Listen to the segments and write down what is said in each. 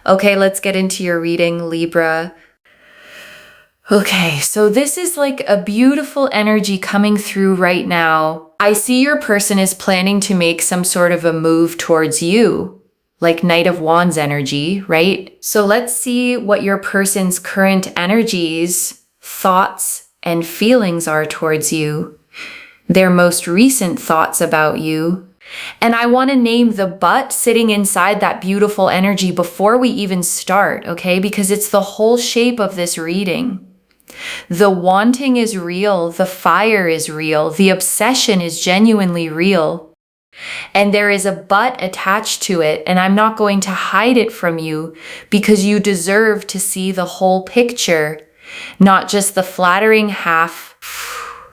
Okay, let's get into your reading, Libra. Okay, so this is like a beautiful energy coming through right now. I see your person is planning to make some sort of a move towards you, like Knight of Wands energy, right? So let's see what your person's current energies, thoughts, and feelings are towards you, their most recent thoughts about you. And I want to name the but sitting inside that beautiful energy before we even start, okay? Because it's the whole shape of this reading. The wanting is real, the fire is real, the obsession is genuinely real. And there is a but attached to it, and I'm not going to hide it from you because you deserve to see the whole picture, not just the flattering half.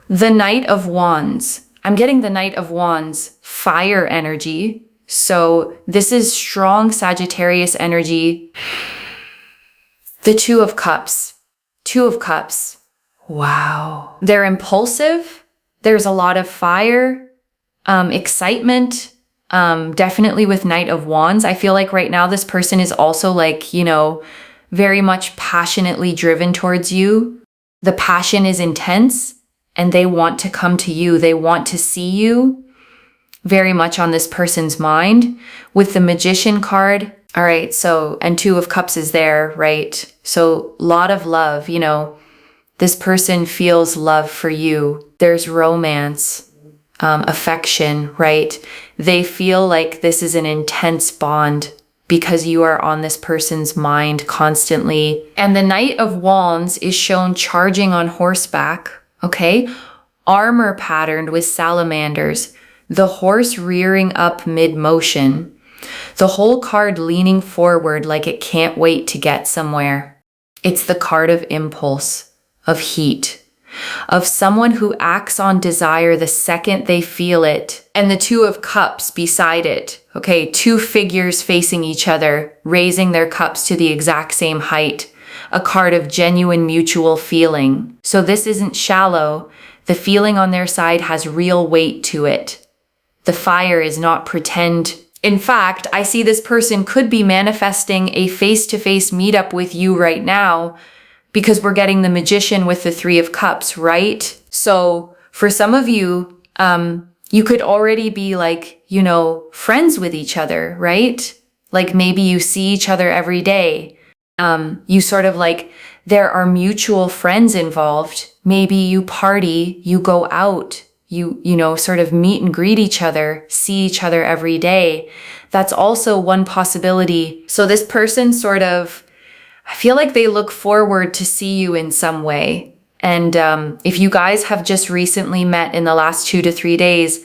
The Knight of Wands. I'm getting the Knight of Wands, fire energy. So this is strong Sagittarius energy. The Two of Cups. Two of Cups. Wow. They're impulsive. There's a lot of fire, excitement, definitely with Knight of Wands. I feel like right now this person is also like, very much passionately driven towards you. The passion is intense and they want to come to you. They want to see you, very much on this person's mind. With the Magician card, all right, so, and Two of Cups is there, right? So, lot of love, this person feels love for you. There's romance, affection, right? They feel like this is an intense bond because you are on this person's mind constantly. And the Knight of Wands is shown charging on horseback, okay? Armor patterned with salamanders, the horse rearing up mid-motion. The whole card leaning forward like it can't wait to get somewhere. It's the card of impulse, of heat, of someone who acts on desire the second they feel it. And the Two of Cups beside it. Okay, two figures facing each other, raising their cups to the exact same height. A card of genuine mutual feeling. So this isn't shallow. The feeling on their side has real weight to it. The fire is not pretend. In fact, I see this person could be manifesting a face-to-face meetup with you right now because we're getting the Magician with the Three of Cups, right? So for some of you, you could already be like, friends with each other, right? Like maybe you see each other every day. You sort of like, there are mutual friends involved. Maybe you party, you go out. You sort of meet and greet each other, see each other every day. That's also one possibility. So this person sort of, I feel like they look forward to see you in some way. And if you guys have just recently met in the last 2 to 3 days,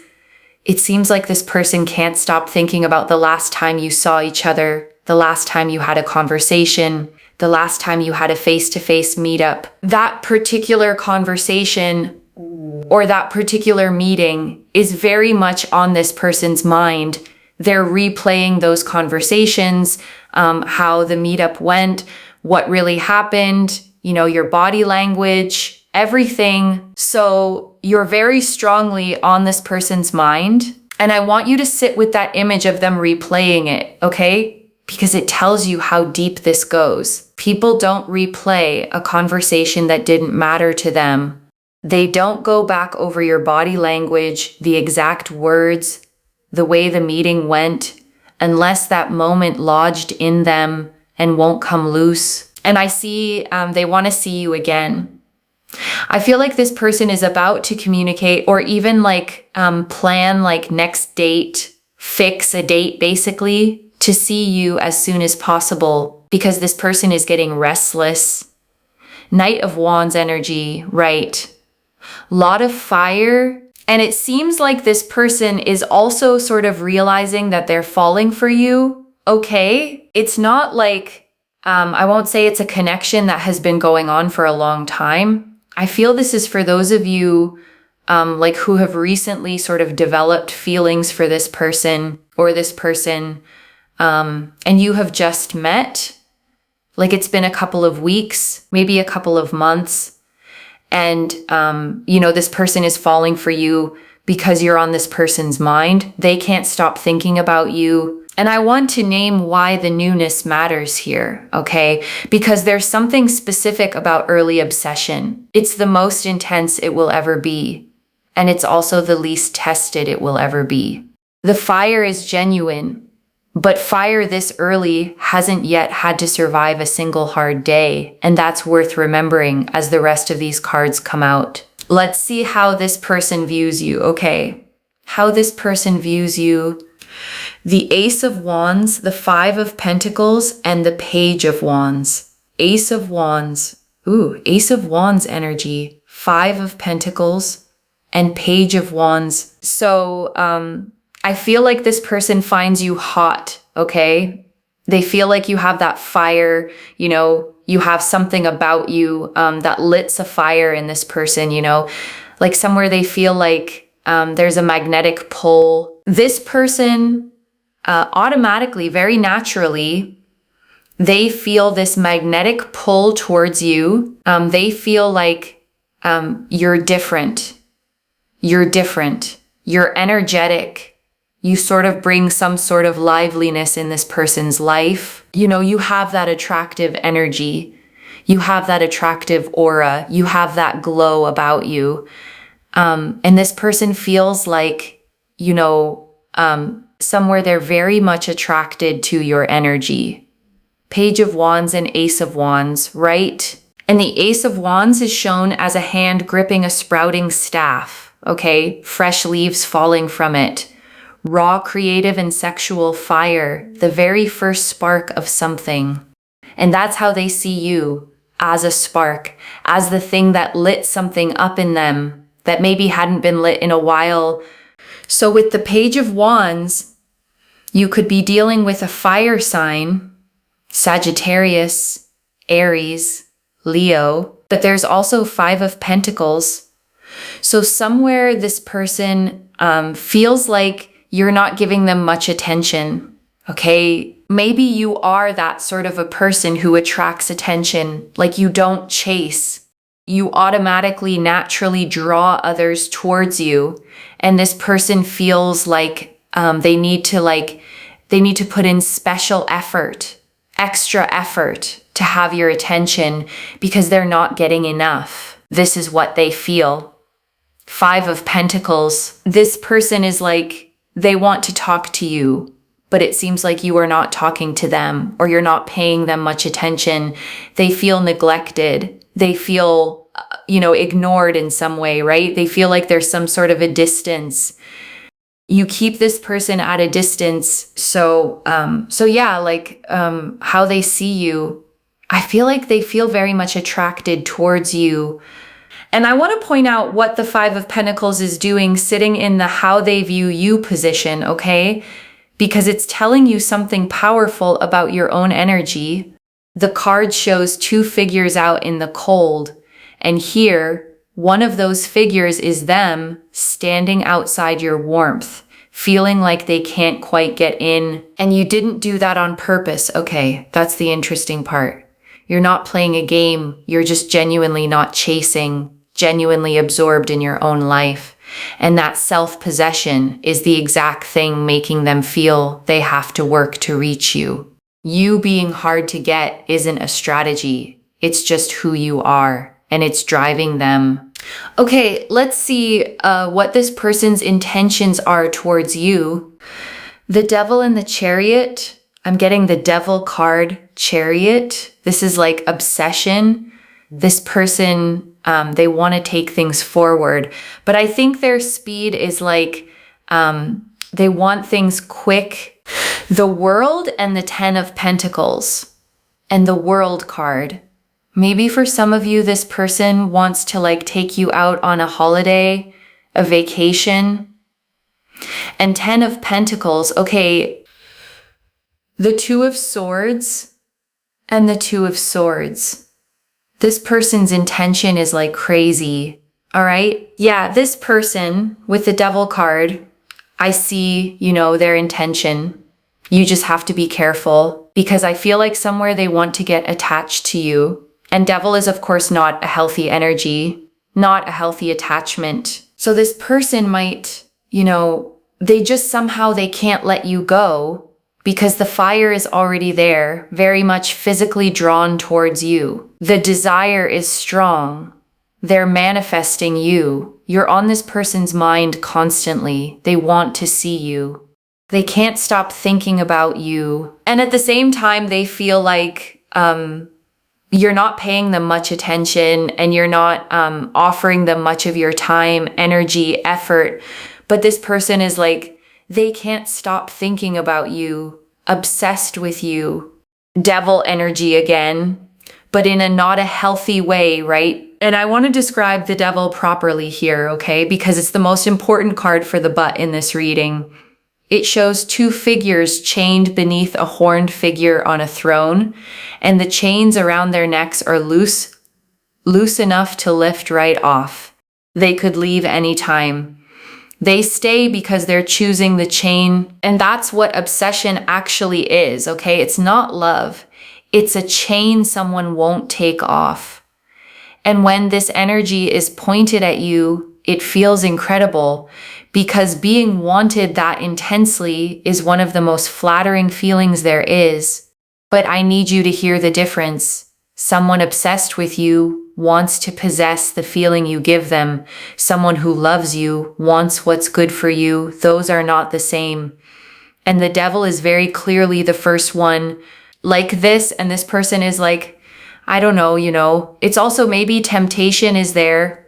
it seems like this person can't stop thinking about the last time you saw each other, the last time you had a conversation, the last time you had a face-to-face meetup. That particular conversation or that particular meeting is very much on this person's mind. They're replaying those conversations, how the meetup went, what really happened, your body language, everything. So you're very strongly on this person's mind. And I want you to sit with that image of them replaying it, okay? Because it tells you how deep this goes. People don't replay a conversation that didn't matter to them. They don't go back over your body language, the exact words, the way the meeting went, unless that moment lodged in them and won't come loose. And I see they want to see you again. I feel like this person is about to communicate or even plan next date, fix a date basically to see you as soon as possible because this person is getting restless. Knight of Wands energy, right? Lot of fire. And it seems like this person is also sort of realizing that they're falling for you. Okay. It's not like, I won't say it's a connection that has been going on for a long time. I feel this is for those of you, who have recently sort of developed feelings for this person or this person, and you have just met. Like it's been a couple of weeks, maybe a couple of months. And, this person is falling for you because you're on this person's mind. They can't stop thinking about you. And I want to name why the newness matters here, okay? Because there's something specific about early obsession. It's the most intense it will ever be. And it's also the least tested it will ever be. The fire is genuine, but fire this early hasn't yet had to survive a single hard day. And that's worth remembering as the rest of these cards come out. Let's see how this person views you, okay? How this person views you. The Ace of Wands, the Five of Pentacles, and the Page of Wands. Ace of Wands. Ooh, Ace of Wands energy. Five of Pentacles and Page of Wands. So, I feel like this person finds you hot, okay? They feel like you have that fire, you know, you have something about you that lits a fire in this person, you know, like somewhere they feel like there's a magnetic pull. This person automatically, very naturally, they feel this magnetic pull towards you. They feel like you're different. You're different. You're energetic. You sort of bring some sort of liveliness in this person's life. You know, you have that attractive energy. You have that attractive aura. You have that glow about you. And this person feels like, you know, somewhere they're very much attracted to your energy. Page of Wands and Ace of Wands, right? And the Ace of Wands is shown as a hand gripping a sprouting staff, okay? Fresh leaves falling from it. Raw, creative, and sexual fire, the very first spark of something. And that's how they see you, as a spark, as the thing that lit something up in them that maybe hadn't been lit in a while. So with the Page of Wands, you could be dealing with a fire sign, Sagittarius, Aries, Leo, but there's also Five of Pentacles. So somewhere this person feels like you're not giving them much attention, okay? Maybe you are that sort of a person who attracts attention, like you don't chase. You automatically, naturally draw others towards you, and this person feels like they need to put in special effort, extra effort to have your attention because they're not getting enough. This is what they feel. Five of Pentacles. This person is like, they want to talk to you, but it seems like you are not talking to them or you're not paying them much attention. They feel neglected. They feel, ignored in some way, right? They feel like there's some sort of a distance. You keep this person at a distance. So how they see you, I feel like they feel very much attracted towards you. And I want to point out what the Five of Pentacles is doing sitting in the how they view you position, okay? Because it's telling you something powerful about your own energy. The card shows two figures out in the cold. And here, one of those figures is them standing outside your warmth, feeling like they can't quite get in. And you didn't do that on purpose. Okay, that's the interesting part. You're not playing a game. You're just genuinely not chasing, genuinely absorbed in your own life. And that self-possession is the exact thing making them feel they have to work to reach you. You being hard to get isn't a strategy. It's just who you are, and it's driving them. Okay, let's see what this person's intentions are towards you. The Devil and the Chariot. I'm getting the Devil card, Chariot. This is like obsession. This person, they want to take things forward, but I think their speed is like, they want things quick. The World and the Ten of Pentacles and the World card. Maybe for some of you, this person wants to like take you out on a holiday, a vacation. And Ten of Pentacles, okay. The Two of Swords and the Two of Swords. This person's intention is like crazy, all right? Yeah, this person with the Devil card, I see, their intention. You just have to be careful because I feel like somewhere they want to get attached to you. And Devil is, of course, not a healthy energy, not a healthy attachment. So this person might, they just somehow they can't let you go, because the fire is already there, very much physically drawn towards you. The desire is strong. They're manifesting you. You're on this person's mind constantly. They want to see you. They can't stop thinking about you. And at the same time, they feel like you're not paying them much attention and you're not offering them much of your time, energy, effort. But this person is like, they can't stop thinking about you, obsessed with you. Devil energy again, but in a not a healthy way, right? And I want to describe the devil properly here, okay? Because it's the most important card for the butt in this reading. It shows two figures chained beneath a horned figure on a throne, and the chains around their necks are loose enough to lift right off. They could leave anytime. They stay because they're choosing the chain, and that's what obsession actually is, okay? It's not love. It's a chain someone won't take off. And when this energy is pointed at you, it feels incredible because being wanted that intensely is one of the most flattering feelings there is. But I need you to hear the difference. Someone obsessed with you wants to possess the feeling you give them. Someone who loves you wants what's good for you. Those are not the same. And the devil is very clearly the first one like this, and this person is like, I don't know, it's also maybe temptation is there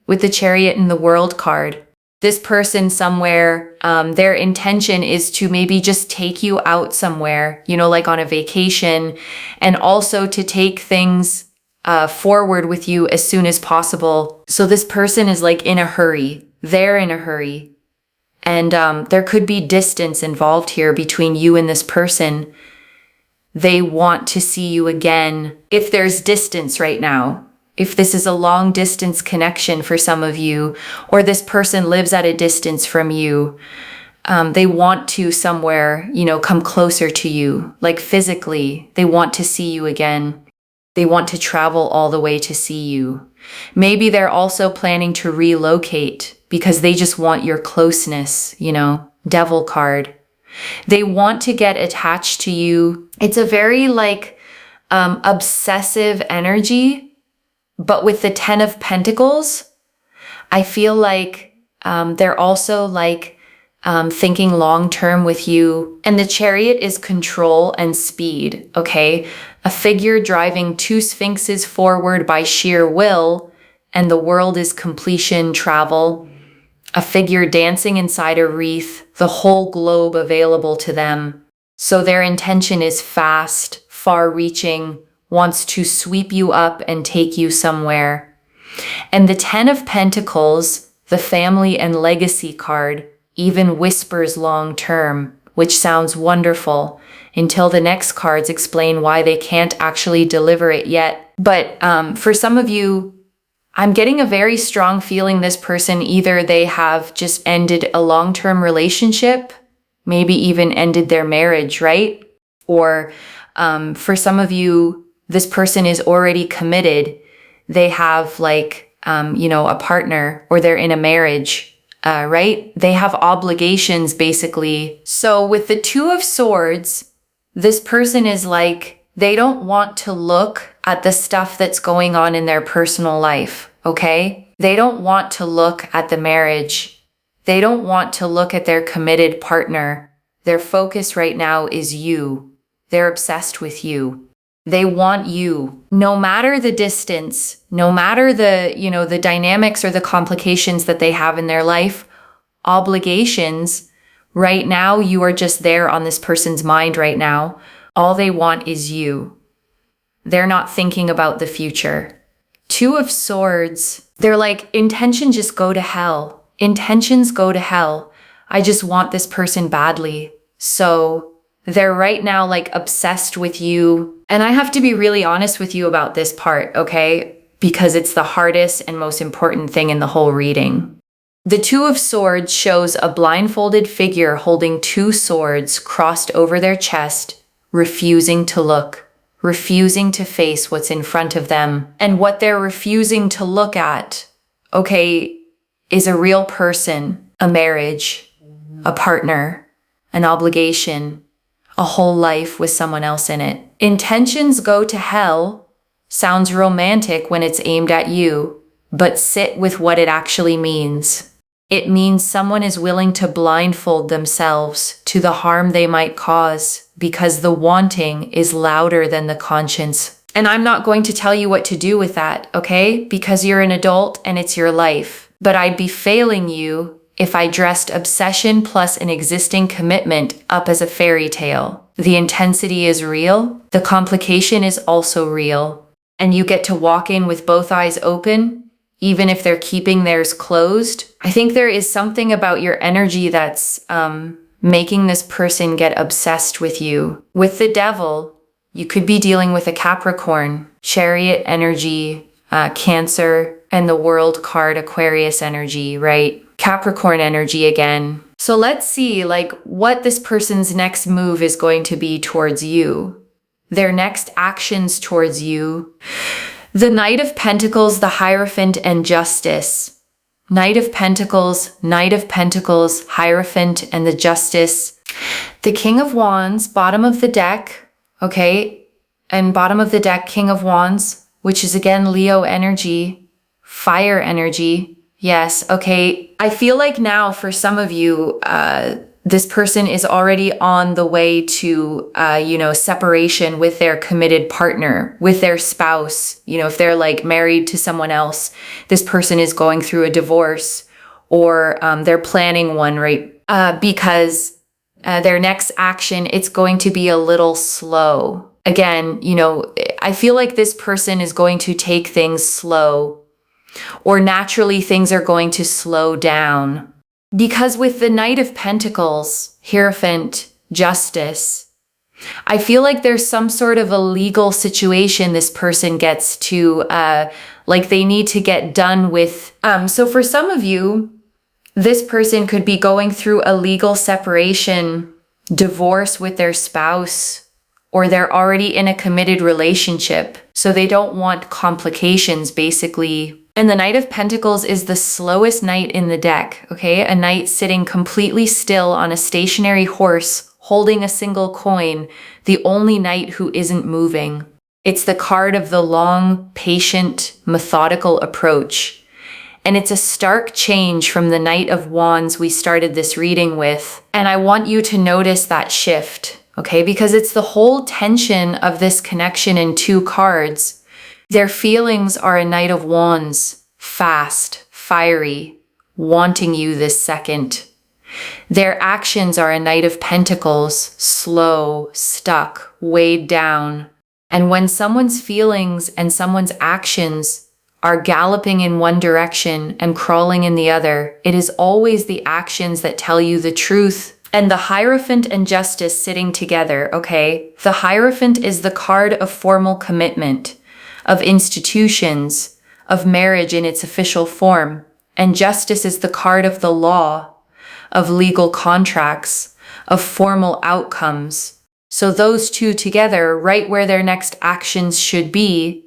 with the Chariot and the World card. This person somewhere, their intention is to maybe just take you out somewhere, like on a vacation, and also to take things forward with you as soon as possible. So this person is like in a hurry. They're in a hurry. And there could be distance involved here between you and this person. They want to see you again. If there's distance right now, if this is a long distance connection for some of you, or this person lives at a distance from you, they want to somewhere, come closer to you, like physically. They want to see you again. They want to travel all the way to see you. Maybe they're also planning to relocate because they just want your closeness, Devil card. They want to get attached to you. It's a very obsessive energy, but with the 10 of Pentacles, I feel like they're also thinking long-term with you. And the Chariot is control and speed, okay? A figure driving two sphinxes forward by sheer will, and the world is completion, travel. A figure dancing inside a wreath, the whole globe available to them. So their intention is fast, far-reaching, wants to sweep you up and take you somewhere. And the 10 of Pentacles, the family and legacy card, even whispers long-term, which sounds wonderful, until the next cards explain why they can't actually deliver it yet. But for some of you, I'm getting a very strong feeling this person, either they have just ended a long-term relationship, maybe even ended their marriage, right? Or for some of you, this person is already committed. They have a partner, or they're in a marriage, right? They have obligations basically. So with the Two of Swords, this person is they don't want to look at the stuff that's going on in their personal life, okay? They don't want to look at the marriage. They don't want to look at their committed partner. Their focus right now is you. They're obsessed with you. They want you. No matter the distance, no matter the dynamics or the complications that they have in their life, obligations, right now you are just there on this person's mind right now. All they want is you. They're not thinking about the future. Two of Swords, they're intentions just go to hell. Intentions go to hell. I just want this person badly. So they're right now obsessed with you. And I have to be really honest with you about this part, okay? Because it's the hardest and most important thing in the whole reading. The Two of Swords shows a blindfolded figure holding two swords crossed over their chest, refusing to look, refusing to face what's in front of them. And what they're refusing to look at, okay, is a real person, a marriage, a partner, an obligation, a whole life with someone else in it. Intentions go to hell sounds romantic when it's aimed at you, but sit with what it actually means. It means someone is willing to blindfold themselves to the harm they might cause because the wanting is louder than the conscience. And I'm not going to tell you what to do with that, okay? Because you're an adult and it's your life. But I'd be failing you if I dressed obsession plus an existing commitment up as a fairy tale. The intensity is real. The complication is also real. And you get to walk in with both eyes open, even if they're keeping theirs closed. I think there is something about your energy that's making this person get obsessed with you. With the devil, you could be dealing with a Capricorn, Chariot energy, Cancer, and the World card, Aquarius energy, right? Capricorn energy again. So let's see what this person's next move is going to be towards you. Their next actions towards you. The Knight of Pentacles, the Hierophant, and Justice. Knight of Pentacles, Hierophant, and the Justice. The King of Wands, bottom of the deck, okay? And bottom of the deck, King of Wands, which is again Leo energy, fire energy. Yes, okay. I feel like now for some of you, this person is already on the way to, separation with their committed partner, with their spouse. If they're married to someone else, this person is going through a divorce or they're planning one, right? Because their next action, it's going to be a little slow. Again, I feel like this person is going to take things slow, or naturally things are going to slow down. Because with the Knight of Pentacles, Hierophant, Justice, I feel like there's some sort of a legal situation this person gets to, they need to get done with. So for some of you, this person could be going through a legal separation, divorce with their spouse, or they're already in a committed relationship. So they don't want complications, basically. And the Knight of Pentacles is the slowest knight in the deck, okay? A knight sitting completely still on a stationary horse, holding a single coin, the only knight who isn't moving. It's the card of the long, patient, methodical approach. And it's a stark change from the Knight of Wands we started this reading with. And I want you to notice that shift, okay? Because it's the whole tension of this connection in two cards. Their feelings are a Knight of Wands, fast, fiery, wanting you this second. Their actions are a Knight of Pentacles, slow, stuck, weighed down. And when someone's feelings and someone's actions are galloping in one direction and crawling in the other, it is always the actions that tell you the truth. And the Hierophant and Justice sitting together, okay? The Hierophant is the card of formal commitment, of institutions, of marriage in its official form. And Justice is the card of the law, of legal contracts, of formal outcomes. So those two together, right where their next actions should be,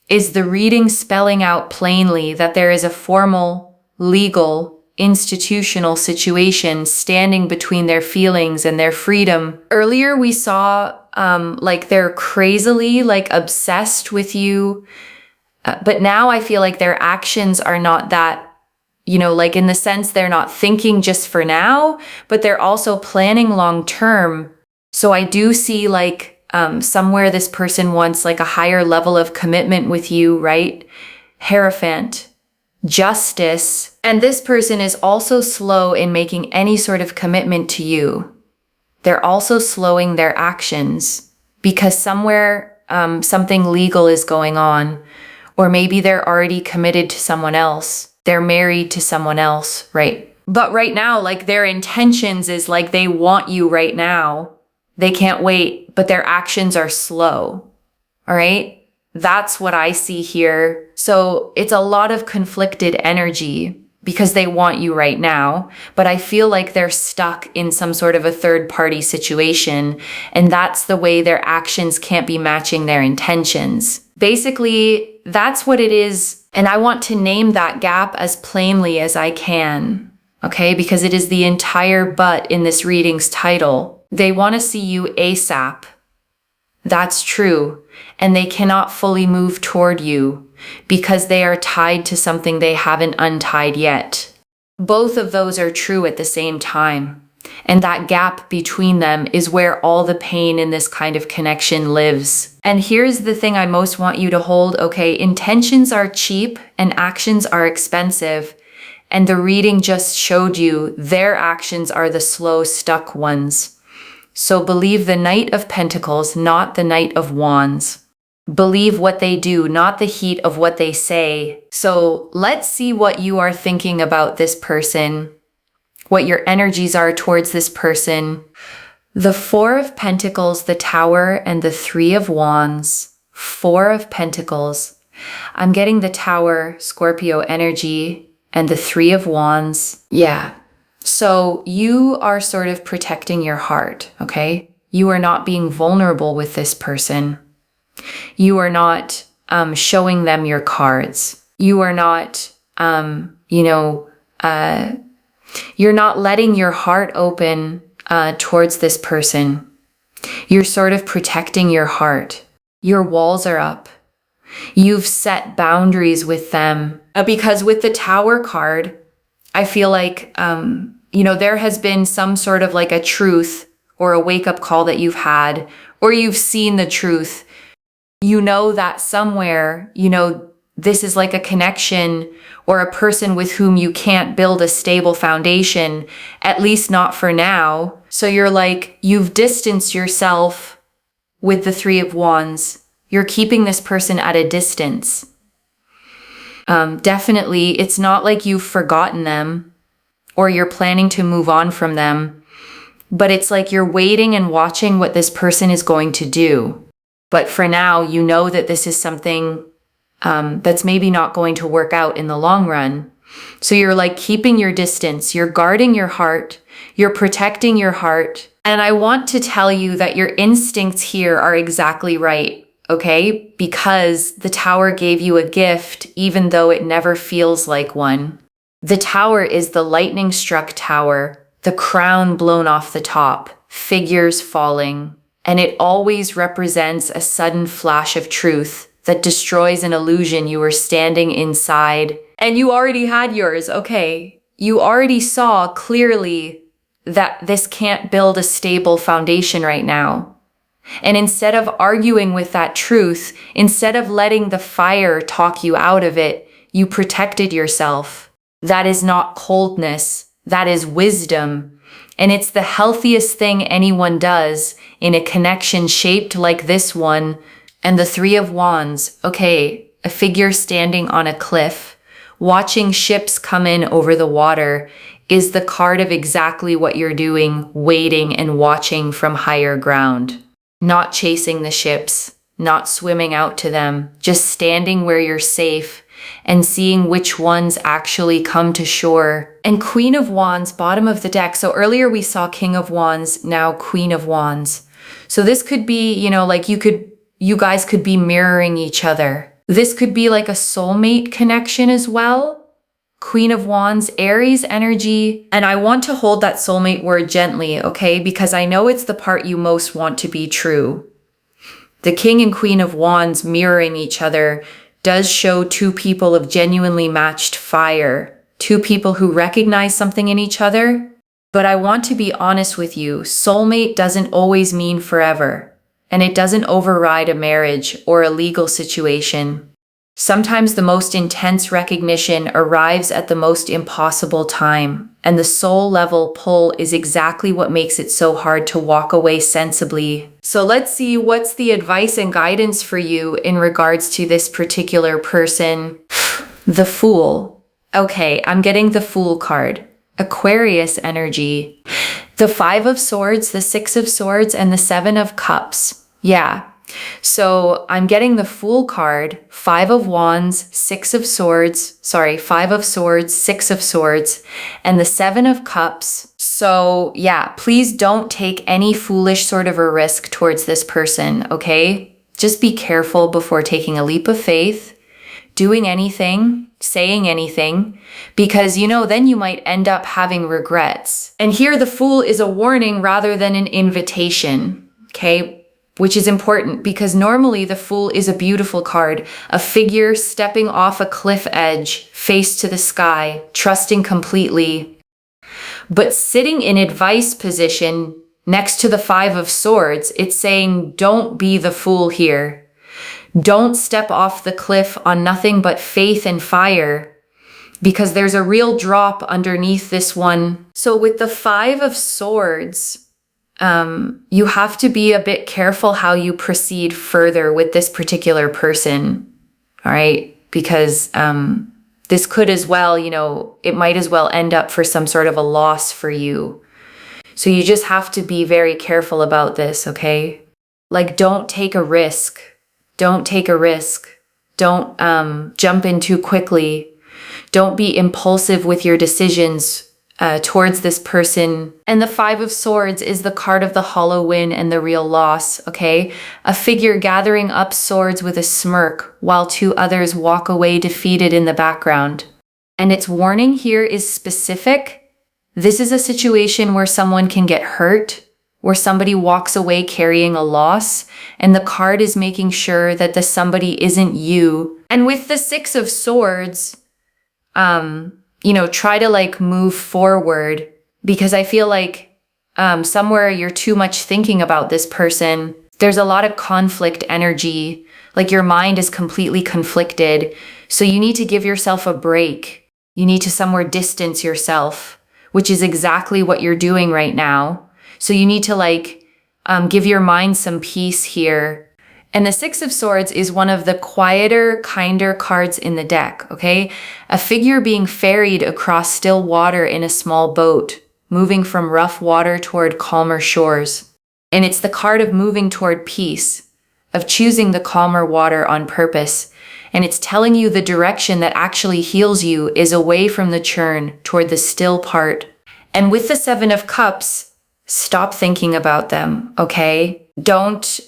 is the reading spelling out plainly that there is a formal, legal, institutional situation standing between their feelings and their freedom. Earlier we saw they're crazily obsessed with you, but now I feel like their actions are not that, in the sense they're not thinking just for now, but they're also planning long term. So I do see somewhere this person wants a higher level of commitment with you, right? Hierophant, Justice, and this person is also slow in making any sort of commitment to you. They're also slowing their actions because somewhere something legal is going on, or maybe they're already committed to someone else. They're married to someone else, right? But right now, their intentions is they want you right now. They can't wait, but their actions are slow, all right? That's what I see here. So it's a lot of conflicted energy because they want you right now, but I feel like they're stuck in some sort of a third-party situation, and that's the way their actions can't be matching their intentions. Basically, that's what it is, and I want to name that gap as plainly as I can, okay? Because it is the entire but in this reading's title. They want to see you ASAP. That's true. And they cannot fully move toward you because they are tied to something they haven't untied yet. Both of those are true at the same time. And that gap between them is where all the pain in this kind of connection lives. And here's the thing I most want you to hold, okay? Intentions are cheap and actions are expensive. And the reading just showed you their actions are the slow, stuck ones. So believe the Knight of Pentacles, not the Knight of Wands. Believe what they do, not the heat of what they say. So let's see what you are thinking about this person, what your energies are towards this person. The Four of Pentacles, the Tower, and the Three of Wands. Four of Pentacles. I'm getting the Tower, Scorpio energy, and the Three of Wands. Yeah. So you are sort of protecting your heart, okay? You are not being vulnerable with this person. You are not showing them your cards. You are not, you're not letting your heart open towards this person. You're sort of protecting your heart. Your walls are up. You've set boundaries with them. Because with the Tower card, I feel like, there has been some sort of like a truth or a wake-up call that you've had, or you've seen the truth. You know that somewhere, this is like a connection or a person with whom you can't build a stable foundation, at least not for now. So you're like, you've distanced yourself with the Three of Wands. You're keeping this person at a distance. Definitely, it's not like you've forgotten them or you're planning to move on from them, but it's like you're waiting and watching what this person is going to do. But for now, you know that this is something that's maybe not going to work out in the long run. So you're like keeping your distance, you're guarding your heart, you're protecting your heart. And I want to tell you that your instincts here are exactly right. Okay? Because the Tower gave you a gift, even though it never feels like one. The Tower is the lightning-struck tower, the crown blown off the top, figures falling, and it always represents a sudden flash of truth that destroys an illusion you were standing inside. And you already had yours, okay? You already saw clearly that this can't build a stable foundation right now. And instead of arguing with that truth, instead of letting the fire talk you out of it, you protected yourself. That is not coldness. That is wisdom. And it's the healthiest thing anyone does in a connection shaped like this one. And the Three of Wands, okay, a figure standing on a cliff, watching ships come in over the water, is the card of exactly what you're doing, waiting and watching from higher ground. Not chasing the ships, not swimming out to them, just standing where you're safe and seeing which ones actually come to shore. And Queen of Wands, bottom of the deck. So earlier we saw King of Wands, now Queen of Wands. So this could be, you guys could be mirroring each other. This could be like a soulmate connection as well. Queen of Wands, Aries energy. And I want to hold that soulmate word gently, okay? Because I know it's the part you most want to be true. The King and Queen of Wands mirroring each other does show two people of genuinely matched fire, two people who recognize something in each other. But I want to be honest with you, soulmate doesn't always mean forever, and it doesn't override a marriage or a legal situation. Sometimes the most intense recognition arrives at the most impossible time, and the soul level pull is exactly what makes it so hard to walk away sensibly. So let's see what's the advice and guidance for you in regards to this particular person. The Fool. Okay, I'm getting the Fool card. Aquarius energy. The Five of Swords, the Six of Swords, and the Seven of Cups. Yeah. So I'm getting the Fool card, Five of Wands, Five of Swords, Six of Swords, and the Seven of Cups. So yeah, please don't take any foolish sort of a risk towards this person, okay? Just be careful before taking a leap of faith. doing anything, saying anything, because, then you might end up having regrets. And here the Fool is a warning rather than an invitation, okay? Which is important because normally the Fool is a beautiful card, a figure stepping off a cliff edge, face to the sky, trusting completely. But sitting in advice position next to the Five of Swords, it's saying, don't be the fool here. Don't step off the cliff on nothing but faith and fire, because there's a real drop underneath this one. So with the Five of Swords, you have to be a bit careful how you proceed further with this particular person, all right? Because this could as well, it might as well end up for some sort of a loss for you. So you just have to be very careful about this, okay? Like, don't take a risk. Don't take a risk. Don't jump in too quickly. Don't be impulsive with your decisions towards this person. And the Five of Swords is the card of the hollow win and the real loss, okay? A figure gathering up swords with a smirk while two others walk away defeated in the background. And its warning here is specific. This is a situation where someone can get hurt, where somebody walks away carrying a loss, and the card is making sure that the somebody isn't you. And with the Six of Swords, try to move forward, because I feel like somewhere you're too much thinking about this person. There's a lot of conflict energy, like your mind is completely conflicted. So you need to give yourself a break. You need to somewhere distance yourself, which is exactly what you're doing right now. So you need to give your mind some peace here. And the Six of Swords is one of the quieter, kinder cards in the deck, okay? A figure being ferried across still water in a small boat, moving from rough water toward calmer shores. And it's the card of moving toward peace, of choosing the calmer water on purpose. And it's telling you the direction that actually heals you is away from the churn toward the still part. And with the Seven of Cups, stop thinking about them, okay? Don't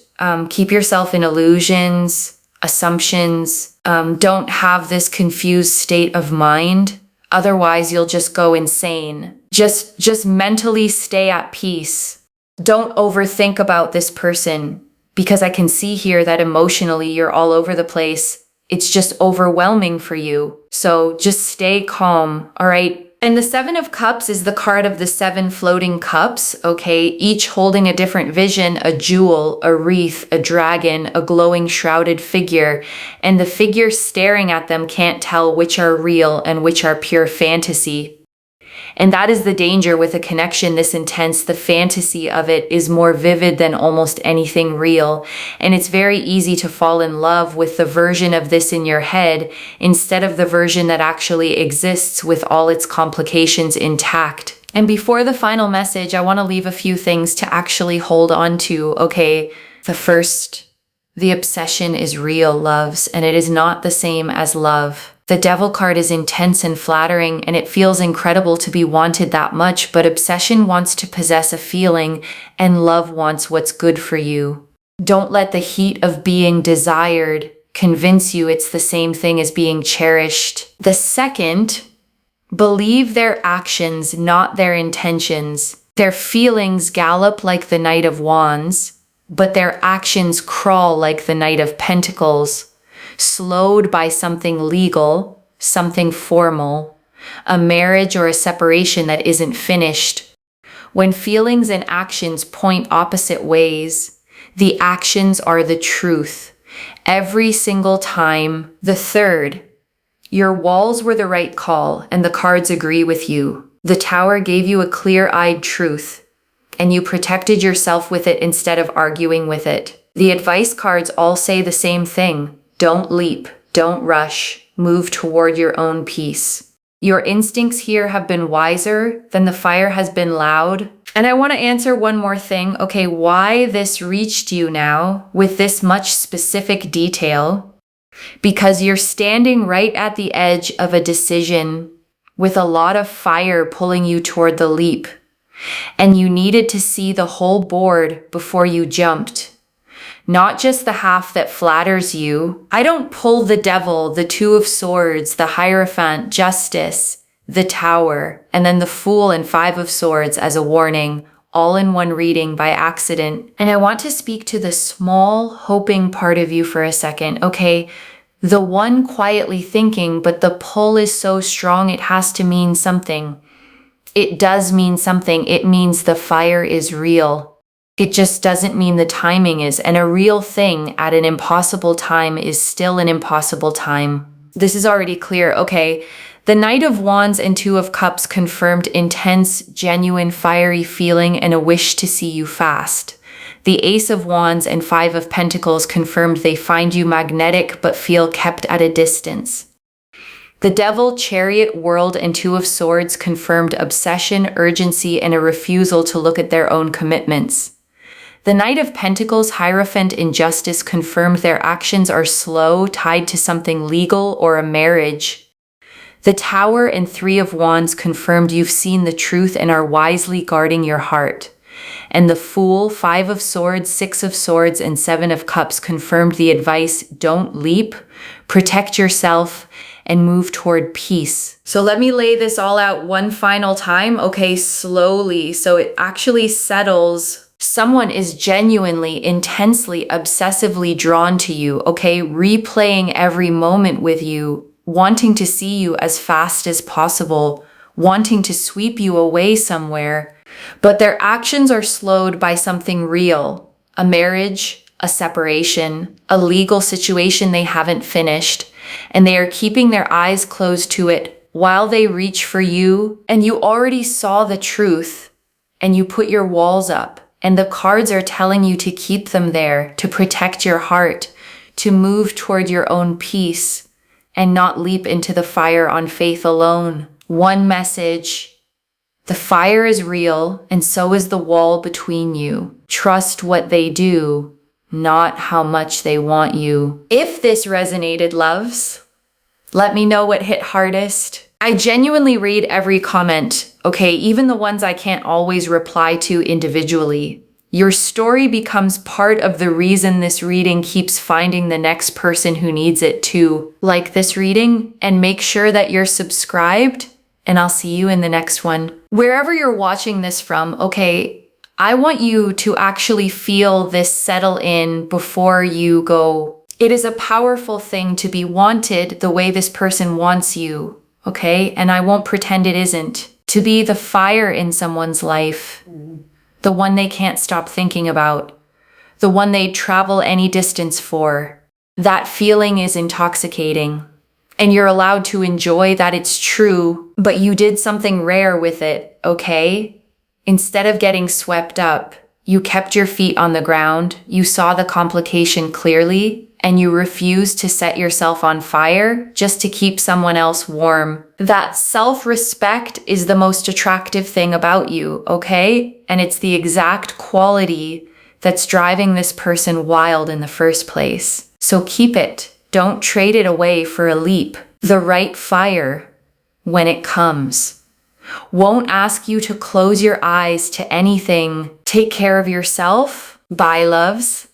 keep yourself in illusions, assumptions. Don't have this confused state of mind. Otherwise, you'll just go insane. Just mentally stay at peace. Don't overthink about this person, because I can see here that emotionally you're all over the place. It's just overwhelming for you. So just stay calm, all right? And the Seven of Cups is the card of the seven floating cups, okay? Each holding a different vision, a jewel, a wreath, a dragon, a glowing shrouded figure. And the figure staring at them can't tell which are real and which are pure fantasy. And that is the danger with a connection this intense. The fantasy of it is more vivid than almost anything real. And it's very easy to fall in love with the version of this in your head instead of the version that actually exists with all its complications intact. And before the final message, I want to leave a few things to actually hold on to. Okay, the first, the obsession is real, loves, and it is not the same as love. The Devil card is intense and flattering, and it feels incredible to be wanted that much, but obsession wants to possess a feeling, and love wants what's good for you. Don't let the heat of being desired convince you it's the same thing as being cherished. The second, believe their actions, not their intentions. Their feelings gallop like the Knight of Wands, but their actions crawl like the Knight of Pentacles. Slowed by something legal, something formal, a marriage or a separation that isn't finished. When feelings and actions point opposite ways, the actions are the truth. Every single time. The third, your walls were the right call, and the cards agree with you. The Tower gave you a clear-eyed truth, and you protected yourself with it instead of arguing with it. The advice cards all say the same thing. Don't leap, don't rush, move toward your own peace. Your instincts here have been wiser than the fire has been loud. And I want to answer one more thing. Okay, why this reached you now with this much specific detail? Because you're standing right at the edge of a decision with a lot of fire pulling you toward the leap. And you needed to see the whole board before you jumped. not just the half that flatters you. I don't pull the devil, the Two of Swords, the Hierophant, Justice, the Tower, and then the Fool and Five of Swords as a warning, all in one reading by accident. And I want to speak to the small, hoping part of you for a second, okay? The one quietly thinking, but the pull is so strong it has to mean something. It does mean something. It means the fire is real. It just doesn't mean the timing is. And a real thing at an impossible time is still an impossible time. This is already clear. Okay. The Knight of Wands and Two of Cups confirmed intense, genuine, fiery feeling and a wish to see you fast. The Ace of Wands and Five of Pentacles confirmed they find you magnetic but feel kept at a distance. The Devil, Chariot, World, and Two of Swords confirmed obsession, urgency, and a refusal to look at their own commitments. The Knight of Pentacles, Hierophant, and Justice confirmed their actions are slow, tied to something legal or a marriage. The Tower and Three of Wands confirmed you've seen the truth and are wisely guarding your heart. And the Fool, Five of Swords, Six of Swords, and Seven of Cups confirmed the advice, don't leap, protect yourself, and move toward peace. So let me lay this all out one final time, okay, slowly, so it actually settles. Someone is genuinely, intensely, obsessively drawn to you, okay, replaying every moment with you, wanting to see you as fast as possible, wanting to sweep you away somewhere, but their actions are slowed by something real, a marriage, a separation, a legal situation they haven't finished, and they are keeping their eyes closed to it while they reach for you, and you already saw the truth, and you put your walls up, and the cards are telling you to keep them there, to protect your heart, to move toward your own peace, and not leap into the fire on faith alone. One message: the fire is real, and so is the wall between you. Trust what they do, not how much they want you. If this resonated, loves, let me know what hit hardest. I genuinely read every comment, okay, even the ones I can't always reply to individually. Your story becomes part of the reason this reading keeps finding the next person who needs it to like this reading, and make sure that you're subscribed, and I'll see you in the next one. Wherever you're watching this from, okay, I want you to actually feel this settle in before you go. It is a powerful thing to be wanted the way this person wants you, okay? And I won't pretend it isn't. To be the fire in someone's life, the one they can't stop thinking about, the one they'd travel any distance for. That feeling is intoxicating. And you're allowed to enjoy that it's true, but you did something rare with it, okay? Instead of getting swept up, you kept your feet on the ground, you saw the complication clearly, and you refused to set yourself on fire just to keep someone else warm. That self-respect is the most attractive thing about you, okay? And it's the exact quality that's driving this person wild in the first place. So keep it. Don't trade it away for a leap. The right fire, when it comes, won't ask you to close your eyes to anything. Take care of yourself. Bye, loves.